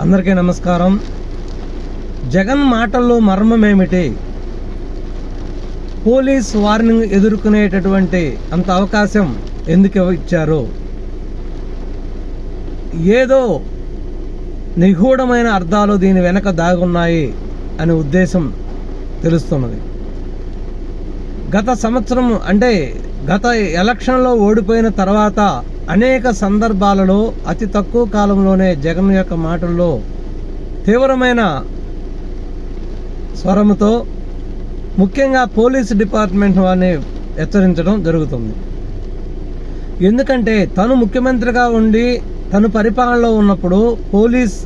అందరికీ నమస్కారం. జగన్ మాటల్లో మర్మమేమిటి? పోలీస్ వార్నింగ్ ఎదుర్కొనేటటువంటి అంత అవకాశం ఎందుకు ఇచ్చారు? ఏదో నిగూఢమైన అర్థాలు దీని వెనక దాగున్నాయి అనే ఉద్దేశం తెలుస్తున్నది. గత సంవత్సరం అంటే గత ఎలక్షన్లో ఓడిపోయిన తర్వాత అనేక సందర్భాలలో అతి తక్కువ కాలంలోనే జగన్ యొక్క మాటల్లో తీవ్రమైన స్వరంతో ముఖ్యంగా పోలీస్ డిపార్ట్మెంట్ వారిని హెచ్చరించడం జరుగుతుంది. ఎందుకంటే తను ముఖ్యమంత్రిగా ఉండి తను పరిపాలనలో ఉన్నప్పుడు పోలీస్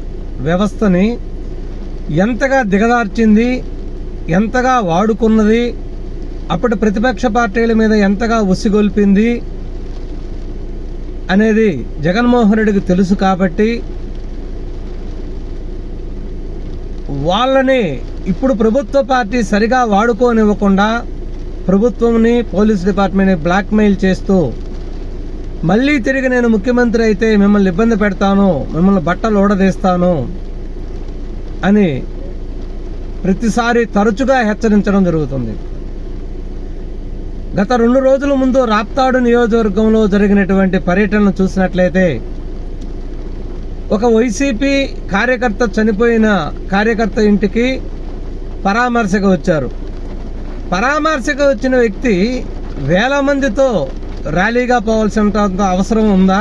వ్యవస్థని ఎంతగా దిగదార్చింది, ఎంతగా వాడుకున్నది, అప్పటి ప్రతిపక్ష పార్టీల మీద ఎంతగా ఉసిగొల్పింది అనేది జగన్మోహన్ రెడ్డికి తెలుసు. కాబట్టి వాళ్ళని ఇప్పుడు ప్రభుత్వ పార్టీ సరిగా వాడుకోనివ్వకుండా ప్రభుత్వంని పోలీస్ డిపార్ట్మెంట్ని బ్లాక్మెయిల్ చేస్తూ మళ్ళీ తిరిగి నేను ముఖ్యమంత్రి అయితే మిమ్మల్ని ఇబ్బంది పెడతాను, మిమ్మల్ని బట్టలు ఊడదీస్తాను అని ప్రతిసారి తరచుగా హెచ్చరించడం జరుగుతుంది. గత 2 రోజుల ముందు రాప్తాడు నియోజకవర్గంలో జరిగినటువంటి పర్యటనను చూసినట్లయితే ఒక వైసీపీ కార్యకర్త చనిపోయిన కార్యకర్త ఇంటికి పరామర్శకు వచ్చారు. పరామర్శకు వచ్చిన వ్యక్తి వేల మందితో ర్యాలీగా పోవాల్సినంత అవసరం ఉందా?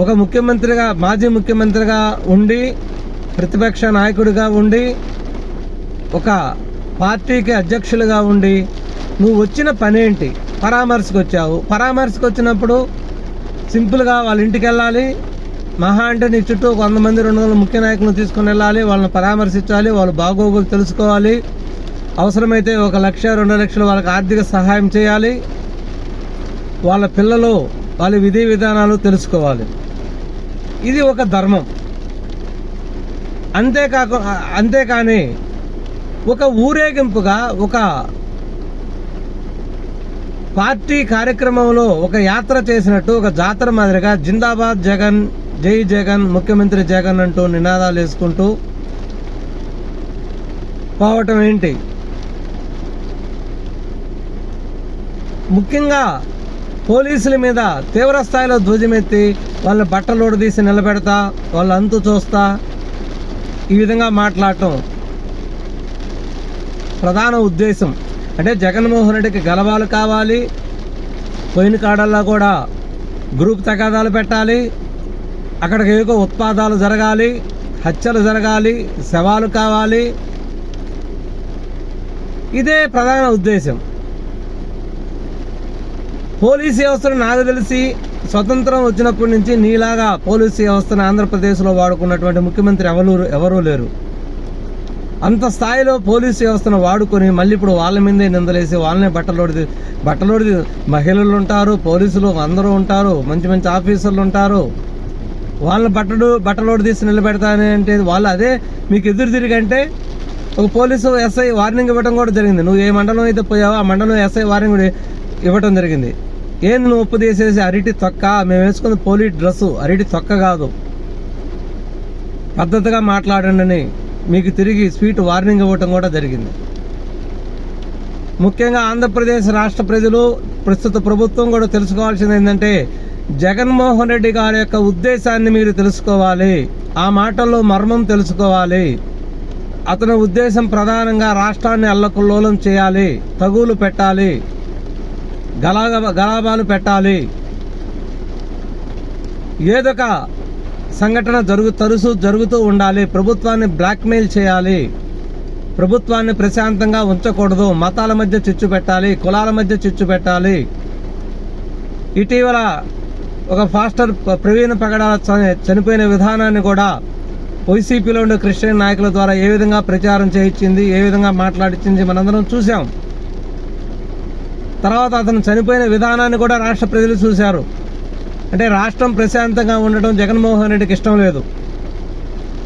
ఒక ముఖ్యమంత్రిగా, మాజీ ముఖ్యమంత్రిగా ఉండి, ప్రతిపక్ష నాయకుడిగా ఉండి, ఒక పార్టీకి అధ్యక్షులుగా ఉండి నువ్వు వచ్చిన పనేంటి? పరామర్శకు వచ్చావు. పరామర్శకు వచ్చినప్పుడు సింపుల్గా వాళ్ళ ఇంటికి వెళ్ళాలి. మహా అంటే నీ చుట్టూ 100 మంది 200 ముఖ్య నాయకులను తీసుకుని వెళ్ళాలి, వాళ్ళని పరామర్శించాలి, వాళ్ళ బాగోగులు తెలుసుకోవాలి, అవసరమైతే 1 లక్ష 2 లక్షలు వాళ్ళకి ఆర్థిక సహాయం చేయాలి, వాళ్ళ పిల్లలు వాళ్ళ విధి విధానాలు తెలుసుకోవాలి. ఇది ఒక ధర్మం. అంతేకాని ఒక ఊరేగింపుగా, ఒక పార్టీ కార్యక్రమంలో ఒక యాత్ర చేసినట్టు, ఒక జాతర మాదిరిగా జిందాబాద్ జగన్, జై జగన్, ముఖ్యమంత్రి జగన్ అంటూ నినాదాలు వేసుకుంటూ పోవటం ఏంటి? ముఖ్యంగా పోలీసుల మీద తీవ్ర స్థాయిలో ధ్వజమెత్తి వాళ్ళని బట్టలోడు తీసి నిలబెడతా, వాళ్ళ అంతు చూస్తా, ఈ విధంగా మాట్లాడటం ప్రధాన ఉద్దేశం. అంటే జగన్మోహన్ రెడ్డికి గలవాలు కావాలి, పోయిన కాడల్లా కూడా గ్రూప్ తగాదాలు పెట్టాలి, అక్కడికి ఏవో ఉత్పాదాలు జరగాలి, హత్యలు జరగాలి, శవాలు కావాలి. ఇదే ప్రధాన ఉద్దేశం. పోలీసు వ్యవస్థను నాకు తెలిసి స్వతంత్రం వచ్చినప్పటి నుంచి నీలాగా పోలీసు వ్యవస్థను ఆంధ్రప్రదేశ్లో వాడుకున్నటువంటి ముఖ్యమంత్రి ఎవరూ లేరు. అంత స్థాయిలో పోలీసు వ్యవస్థను వాడుకొని మళ్ళీ ఇప్పుడు వాళ్ళ మీదే నిందలేసి వాళ్ళనే బట్టలోడి మహిళలు ఉంటారు, పోలీసులు అందరూ ఉంటారు, మంచి మంచి ఆఫీసర్లు ఉంటారు, వాళ్ళని బట్టలోడి తీసి నిలబెడతానే అంటే వాళ్ళు అదే మీకు ఎదురు తిరిగంటే ఒక పోలీసు ఎస్ఐ వార్నింగ్ ఇవ్వడం కూడా జరిగింది. నువ్వు ఏ మండలం అయితే పోయావో ఆ మండలం ఎస్ఐ వార్నింగ్ ఇవ్వడం జరిగింది. ఏంది నువ్వు ఉప్పు తీసేసి అరిటి తొక్క, మేము వేసుకున్న పోలీస్ డ్రెస్సు అరిటి తొక్క కాదు, పద్ధతిగా మాట్లాడండి మీకు తిరిగి స్వీట్ వార్నింగ్ ఇవ్వటం కూడా జరిగింది. ముఖ్యంగా ఆంధ్రప్రదేశ్ రాష్ట్ర ప్రజలు, ప్రస్తుత ప్రభుత్వం కూడా తెలుసుకోవాల్సింది ఏంటంటే జగన్మోహన్ రెడ్డి గారి యొక్క ఉద్దేశాన్ని మీరు తెలుసుకోవాలి, ఆ మాటల్లో మర్మం తెలుసుకోవాలి. అతని ఉద్దేశం ప్రధానంగా రాష్ట్రాన్ని అల్లకల్లోలం చేయాలి, తగులు పెట్టాలి, గలాబాలు పెట్టాలి, ఏదొక సంఘటన తరచూ జరుగుతూ ఉండాలి, ప్రభుత్వాన్ని బ్లాక్మెయిల్ చేయాలి, ప్రభుత్వాన్ని ప్రశాంతంగా ఉంచకూడదు, మతాల మధ్య చిచ్చు పెట్టాలి, కులాల మధ్య చిచ్చు పెట్టాలి. ఇటీవల ఒక ఫాస్టర్ ప్రవీణ పగడాల చనిపోయిన విధానాన్ని కూడా వైసీపీలో ఉండే క్రిస్టియన్ నాయకుల ద్వారా ఏ విధంగా ప్రచారం చేయించింది, ఏ విధంగా మాట్లాడించింది మనందరం చూసాం. తర్వాత అతను చనిపోయిన విధానాన్ని కూడా రాష్ట్ర ప్రజలు చూశారు. అంటే రాష్ట్రం ప్రశాంతంగా ఉండటం జగన్మోహన్ రెడ్డికి ఇష్టం లేదు.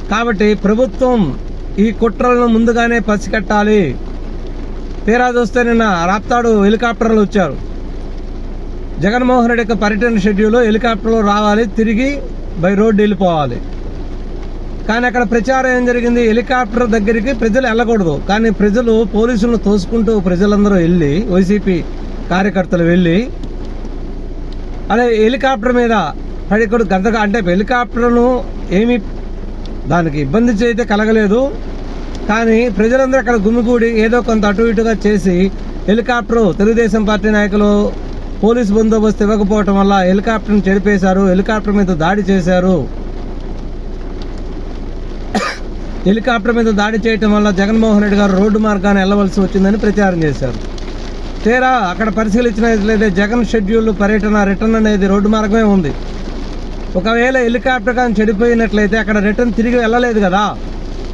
కాబట్టి ప్రభుత్వం ఈ కుట్రలను ముందుగానే పసికట్టాలి. తీరా చూస్తే నిన్న రాప్తాడు హెలికాప్టర్లు వచ్చారు. జగన్మోహన్ రెడ్డి యొక్క పర్యటన షెడ్యూల్ హెలికాప్టర్లో రావాలి, తిరిగి బై రోడ్డు వెళ్ళిపోవాలి. కానీ అక్కడ ప్రచారం ఏం జరిగింది, హెలికాప్టర్ దగ్గరికి ప్రజలు వెళ్ళకూడదు, కానీ ప్రజలు పోలీసులను తోసుకుంటూ ప్రజలందరూ వెళ్ళి, వైసీపీ కార్యకర్తలు వెళ్ళి అదే హెలికాప్టర్ మీద పడికడు గంతగా, అంటే హెలికాప్టర్ను ఏమీ దానికి ఇబ్బంది అయితే కలగలేదు, కానీ ప్రజలందరూ అక్కడ గుమిగూడి ఏదో కొంత అటు ఇటుగా చేసి హెలికాప్టర్ తెలుగుదేశం పార్టీ నాయకులు పోలీసు బందోబస్తు ఇవ్వకపోవటం వల్ల హెలికాప్టర్ని చెడిపేశారు, హెలికాప్టర్ మీద దాడి చేశారు. హెలికాప్టర్ మీద దాడి చేయటం వల్ల జగన్మోహన్ రెడ్డి గారు రోడ్డు మార్గాన్ని వెళ్ళవలసి వచ్చిందని ప్రచారం చేశారు. తీరా అక్కడ పరిశీలించినట్లయితే జగన్ షెడ్యూల్ పర్యటన రిటర్న్ అనేది రోడ్డు మార్గమే ఉంది. ఒకవేళ హెలికాప్టర్ కానీ చెడిపోయినట్లయితే అక్కడ రిటర్న్ తిరిగి వెళ్ళలేదు కదా,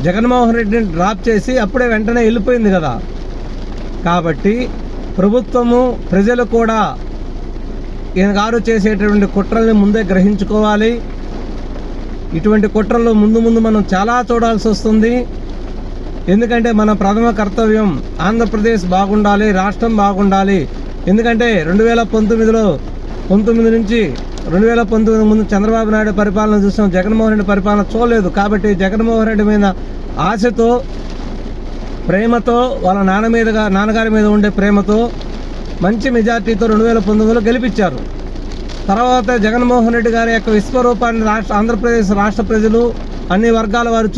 జగన్మోహన్ రెడ్డిని డ్రాప్ చేసి అప్పుడే వెంటనే వెళ్ళిపోయింది కదా. కాబట్టి ప్రభుత్వము ప్రజలు కూడా ఈయన గారు చేసేటటువంటి కుట్రల్ని ముందే గ్రహించుకోవాలి. ఇటువంటి కుట్రలు ముందు ముందు మనం చాలా చూడాల్సి వస్తుంది. ఎందుకంటే మన ప్రథమ కర్తవ్యం ఆంధ్రప్రదేశ్ బాగుండాలి, రాష్ట్రం బాగుండాలి. ఎందుకంటే 2019 నుంచి 2019 ముందు చంద్రబాబు నాయుడు పరిపాలన చూసాం, జగన్మోహన్ రెడ్డి పరిపాలన చూడలేదు. కాబట్టి జగన్మోహన్ రెడ్డి మీద ఆశతో, ప్రేమతో, వాళ్ళ నాన్నగారి మీద ఉండే ప్రేమతో మంచి మెజార్టీతో 2019లో గెలిపించారు. తర్వాత జగన్మోహన్ రెడ్డి గారి యొక్క విశ్వరూపాన్ని ఆంధ్రప్రదేశ్ రాష్ట్ర ప్రజలు అన్ని వర్గాల వారు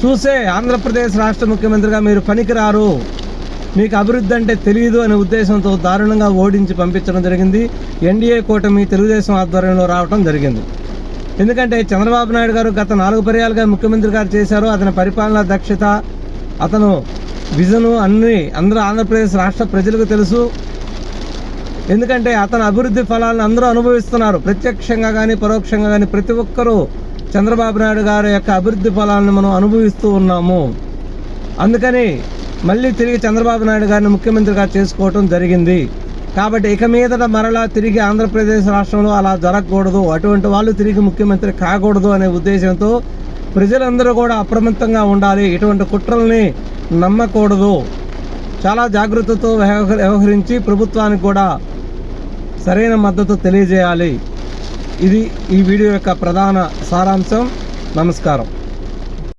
చూసే ఆంధ్రప్రదేశ్ రాష్ట్ర ముఖ్యమంత్రిగా మీరు పనికిరారు, మీకు అభివృద్ధి అంటే తెలియదు అనే ఉద్దేశంతో దారుణంగా ఓడించి పంపించడం జరిగింది. ఎన్డీఏ కూటమి తెలుగుదేశం ఆధ్వర్యంలో రావడం జరిగింది. ఎందుకంటే చంద్రబాబు నాయుడు గారు గత 4 పర్యాలుగా ముఖ్యమంత్రి గారు చేశారు. అతని పరిపాలనా దక్షత, అతను విజను అందరూ ఆంధ్రప్రదేశ్ రాష్ట్ర ప్రజలకు తెలుసు. ఎందుకంటే అతని అభివృద్ధి ఫలాలను అందరూ అనుభవిస్తున్నారు, ప్రత్యక్షంగా కానీ పరోక్షంగా కానీ ప్రతి ఒక్కరూ చంద్రబాబు నాయుడు గారి యొక్క అభివృద్ధి ఫలాలను మనం అనుభవిస్తూ ఉన్నాము. అందుకని మళ్ళీ తిరిగి చంద్రబాబు నాయుడు గారిని ముఖ్యమంత్రిగా చేసుకోవటం జరిగింది. కాబట్టి ఇక మీదట మరలా తిరిగి ఆంధ్రప్రదేశ్ రాష్ట్రంలో అలా జరగకూడదు, అటువంటి వాళ్ళు తిరిగి ముఖ్యమంత్రి కాకూడదు అనే ఉద్దేశంతో ప్రజలందరూ కూడా అప్రమత్తంగా ఉండాలి, ఇటువంటి కుట్రల్ని నమ్మకూడదు, చాలా జాగ్రత్తతో వ్యవహరించి ప్రభుత్వానికి కూడా సరైన మద్దతు తెలియజేయాలి. ఇది ఈ వీడియో యొక్క ప్రధాన సారాంశం. నమస్కారం.